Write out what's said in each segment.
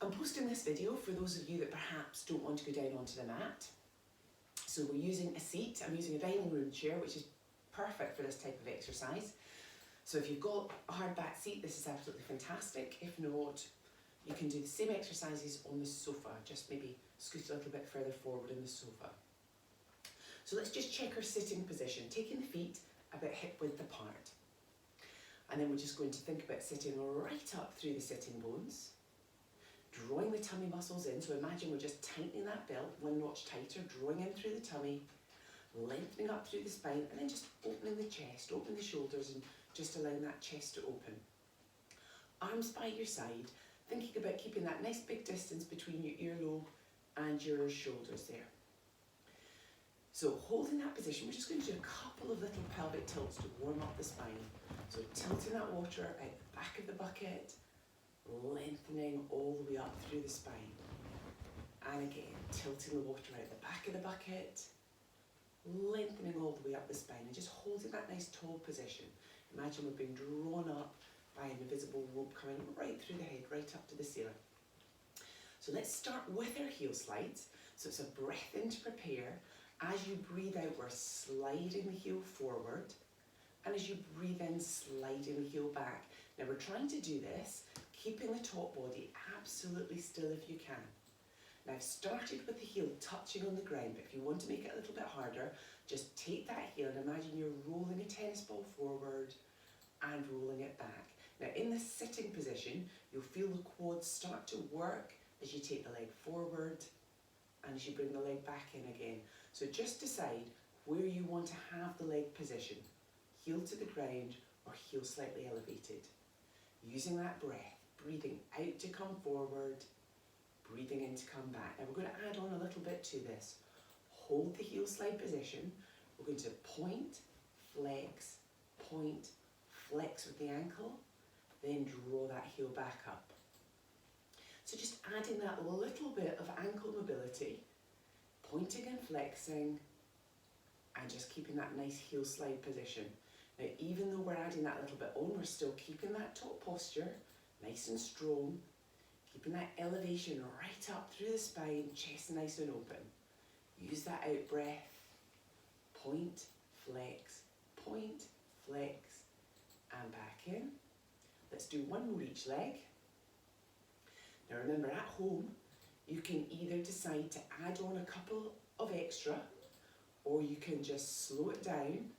I'm posting this video for those of you that perhaps don't want to go down onto the mat. So we're using a seat. I'm using a dining room chair, which is perfect for this type of exercise. So if you've got a hard back seat, this is absolutely fantastic. If not, you can do the same exercises on the sofa, just maybe scoot a little bit further forward in the sofa. So let's just check our sitting position, taking the feet a bit hip width apart. And then we're just going to think about sitting right up through the sitting bones, drawing the tummy muscles in. So imagine we're just tightening that belt one notch tighter, drawing in through the tummy, lengthening up through the spine, and then just opening the chest, opening the shoulders, and just allowing that chest to open. Arms by your side, thinking about keeping that nice big distance between your earlobe and your shoulders there. So holding that position, we're just going to do a couple of little pelvic tilts to warm up the spine. So tilting that water out the back of the bucket, lengthening all the way up through the spine. And again, tilting the water out the back of the bucket, lengthening all the way up the spine, and just holding that nice tall position. Imagine we're being drawn up by an invisible rope coming right through the head, right up to the ceiling. So let's start with our heel slides. So it's a breath in to prepare. As you breathe out, we're sliding the heel forward. And as you breathe in, sliding the heel back. Now we're trying to do this, keeping the top body absolutely still if you can. Now I've started with the heel touching on the ground, but if you want to make it a little bit harder, just take that heel and imagine you're rolling a tennis ball forward and rolling it back. Now in this sitting position, you'll feel the quads start to work as you take the leg forward and as you bring the leg back in again. So just decide where you want to have the leg position, heel to the ground or heel slightly elevated. Using that breath, breathing out to come forward, breathing in to come back. Now we're going to add on a little bit to this. Hold the heel slide position. We're going to point, flex with the ankle, then draw that heel back up. So just adding that little bit of ankle mobility, pointing and flexing, and just keeping that nice heel slide position. Now even though we're adding that little bit on, we're still keeping that top posture nice and strong, keeping that elevation right up through the spine, chest nice and open. Use that out breath, point, flex, and back in. Let's do one more each leg. Now remember, at home, you can either decide to add on a couple of extra, or you can just slow it down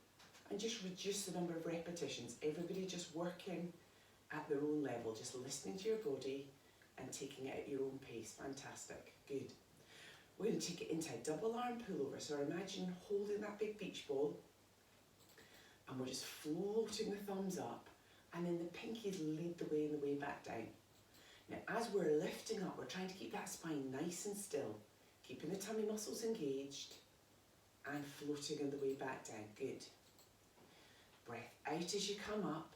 and just reduce the number of repetitions. Everybody just working at their own level, just listening to your body and taking it at your own pace. Fantastic, good. We're going to take it into a double arm pullover. So imagine holding that big beach ball and we're just floating the thumbs up, and then the pinkies lead the way and the way back down. Now as we're lifting up, we're trying to keep that spine nice and still, keeping the tummy muscles engaged and floating on the way back down. Good. Breath out as you come up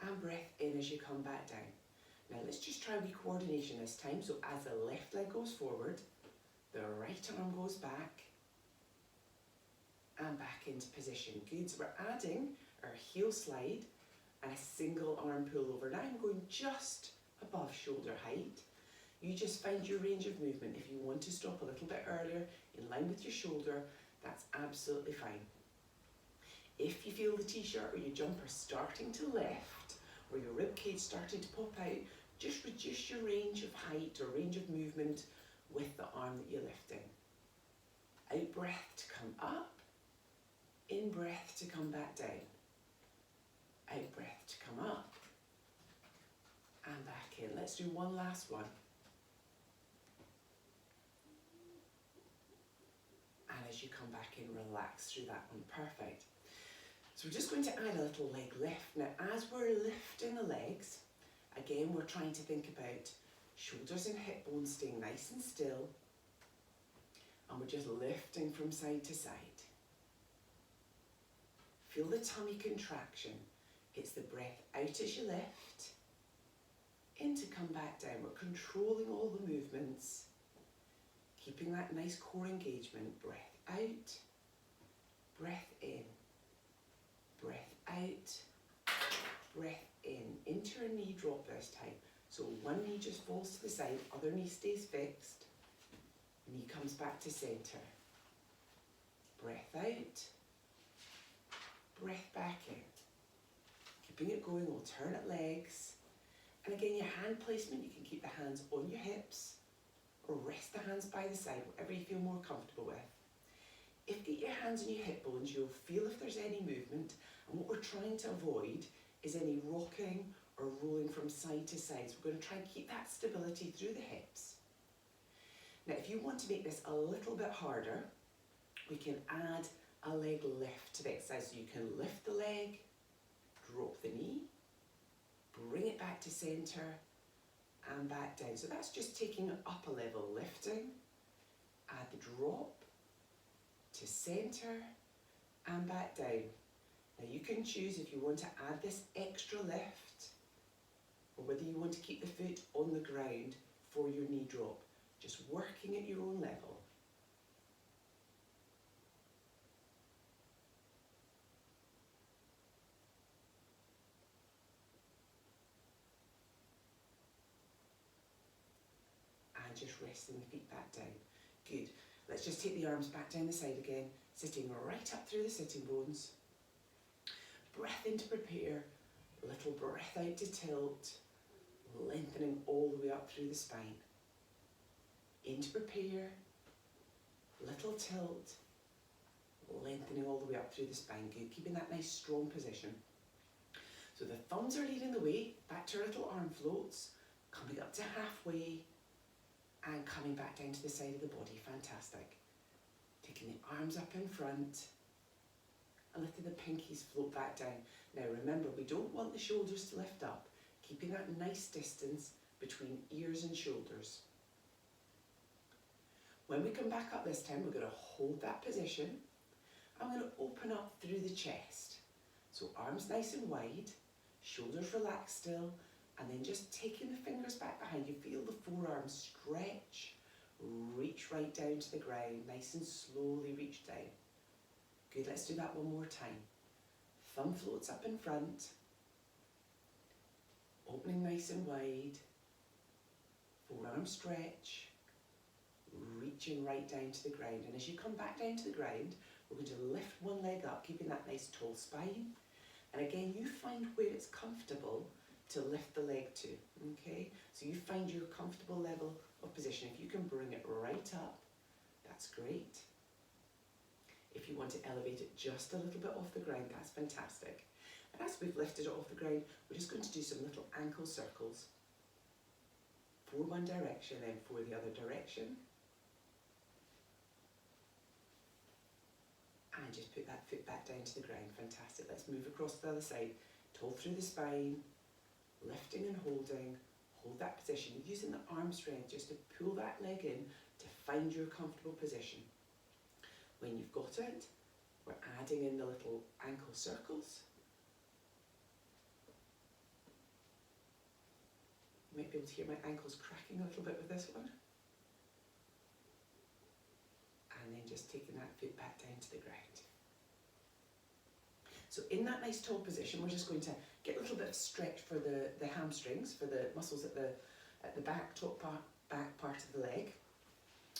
and breath in as you come back down. Now let's just try coordination this time. So as the left leg goes forward, the right arm goes back and back into position. Good. So we're adding our heel slide and a single arm pull over. Now I'm going just above shoulder height. You just find your range of movement. If you want to stop a little bit earlier, in line with your shoulder, that's absolutely fine. If you feel the t-shirt or your jumper starting to lift, or your rib cage starting to pop out, just reduce your range of height or range of movement with the arm that you're lifting. Out breath to come up, in breath to come back down. Out breath to come up and back in. Let's do one last one. And as you come back in, relax through that one. Perfect. So we're just going to add a little leg lift. Now as we're lifting the legs, again we're trying to think about shoulders and hip bones staying nice and still, and we're just lifting from side to side. Feel the tummy contraction. It's the breath out as you lift, in to come back down. We're controlling all the movements, keeping that nice core engagement. Breath out, breath in, breath out, breath in. Into a knee drop this time. So one knee just falls to the side, other knee stays fixed, knee comes back to centre. Breath out, breath back in. Keeping it going, alternate legs. And again, your hand placement, you can keep the hands on your hips or rest the hands by the side, whatever you feel more comfortable with. If you get your hands on your hip bones, you'll feel if there's any movement, and what we're trying to avoid is any rocking or rolling from side to side. So we're going to try and keep that stability through the hips. Now, if you want to make this a little bit harder, we can add a leg lift to the exercise. So you can lift the leg, drop the knee, bring it back to centre and back down. So that's just taking it up a level, lifting, add the drop to centre and back down. Now you can choose if you want to add this extra lift or whether you want to keep the foot on the ground for your knee drop, just working at your own level. And just resting the feet back down. Good. Let's just take the arms back down the side again, sitting right up through the sitting bones. Breath in to prepare, little breath out to tilt, lengthening all the way up through the spine. In to prepare, little tilt, lengthening all the way up through the spine. Good, keeping that nice strong position. So the thumbs are leading the way, back to our little arm floats, coming up to halfway, and coming back down to the side of the body. Fantastic. Taking the arms up in front and letting the pinkies float back down. Now remember, we don't want the shoulders to lift up, keeping that nice distance between ears and shoulders. When we come back up this time, we're going to hold that position. I'm going to open up through the chest. So arms nice and wide, shoulders relaxed still, and then just taking the fingers back behind you, feel the forearms stretch, reach right down to the ground, nice and slowly reach down. Good, let's do that one more time. Thumb floats up in front, opening nice and wide, forearm stretch, reaching right down to the ground. And as you come back down to the ground, we're going to lift one leg up, keeping that nice tall spine. And again, you find where it's comfortable to lift the leg to, okay? So you find your comfortable level of position. If you can bring it right up, that's great. If you want to elevate it just a little bit off the ground, that's fantastic. And as we've lifted it off the ground, we're just going to do some little ankle circles. For one direction, then for the other direction. And just put that foot back down to the ground. Fantastic. Let's move across to the other side. Tall through the spine, lifting and holding. Hold that position, using the arm strength just to pull that leg in to find your comfortable position. When you've got it, we're adding in the little ankle circles. You might be able to hear my ankles cracking a little bit with this one. And then just taking that foot back down to the ground. So in that nice tall position, we're just going to get a little bit of stretch for the hamstrings, for the muscles at the back, back part of the leg.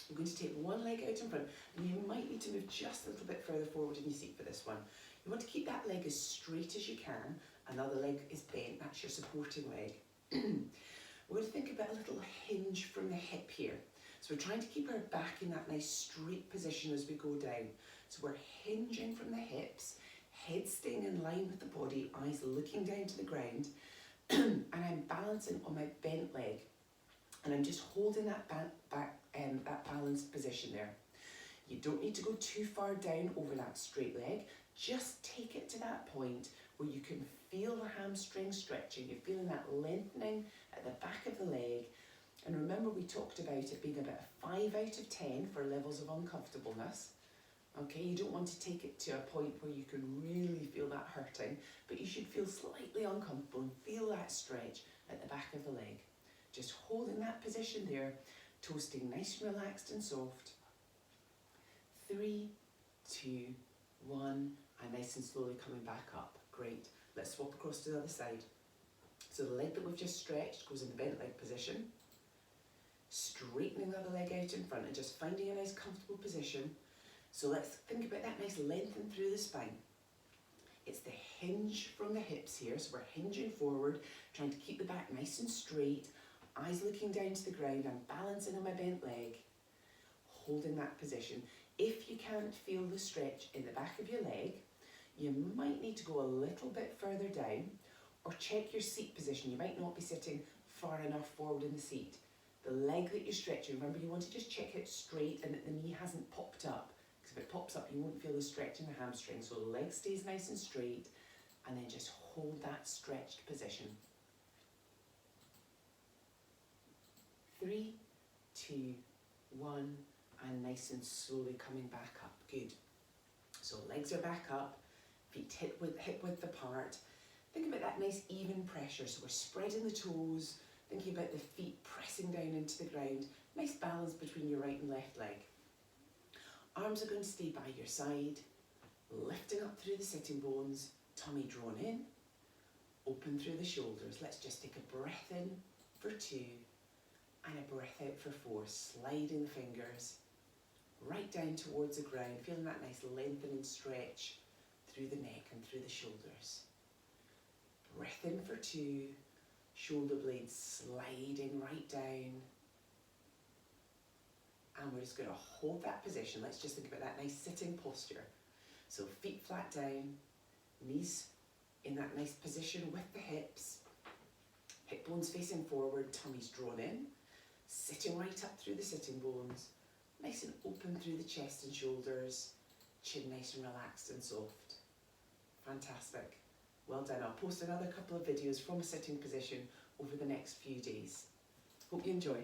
We're going to take one leg out in front, and you might need to move just a little bit further forward in your seat for this one. You want to keep that leg as straight as you can, and the other leg is bent, that's your supporting leg. We're going to think about a little hinge from the hip here. So we're trying to keep our back in that nice straight position as we go down. So we're hinging from the hips, head staying in line with the body, eyes looking down to the ground, and I'm balancing on my bent leg. And I'm just holding that that balanced position there. You don't need to go too far down over that straight leg. Just take it to that point where you can feel the hamstring stretching. You're feeling that lengthening at the back of the leg. And remember, we talked about it being about a 5 out of 10 for levels of uncomfortableness. Okay, you don't want to take it to a point where you can really feel that hurting, but you should feel slightly uncomfortable and feel that stretch at the back of the leg. Just holding that position there, toasting nice and relaxed and soft. 3, 2, 1, and nice and slowly coming back up. Great. Let's swap across to the other side. So the leg that we've just stretched goes in the bent leg position. Straightening the other leg out in front and just finding a nice comfortable position. So let's think about that nice lengthen through the spine. It's the hinge from the hips here, so we're hinging forward, trying to keep the back nice and straight, eyes looking down to the ground. I'm balancing on my bent leg, holding that position. If you can't feel the stretch in the back of your leg, you might need to go a little bit further down, or check your seat position. You might not be sitting far enough forward in the seat. The leg that you're stretching, remember you want to just check it straight and that the knee hasn't popped up. Because if it pops up, you won't feel the stretch in the hamstring. So the leg stays nice and straight, and then just hold that stretched position. 3, 2, 1, and nice and slowly coming back up. Good. So legs are back up, feet hip width apart. Think about that nice even pressure. So we're spreading the toes, thinking about the feet pressing down into the ground. Nice balance between your right and left leg. Arms are going to stay by your side, lifting up through the sitting bones, tummy drawn in, open through the shoulders. Let's just take a breath in for 2 and a breath out for 4, sliding the fingers right down towards the ground, feeling that nice lengthening stretch through the neck and through the shoulders. Breath in for 2, shoulder blades sliding right down. And we're just going to hold that position. Let's just think about that nice sitting posture. So feet flat down, knees in that nice position with the hips, hip bones facing forward, tummies drawn in, sitting right up through the sitting bones, nice and open through the chest and shoulders, chin nice and relaxed and soft. Fantastic. Well done. I'll post another couple of videos from a sitting position over the next few days. Hope you enjoy.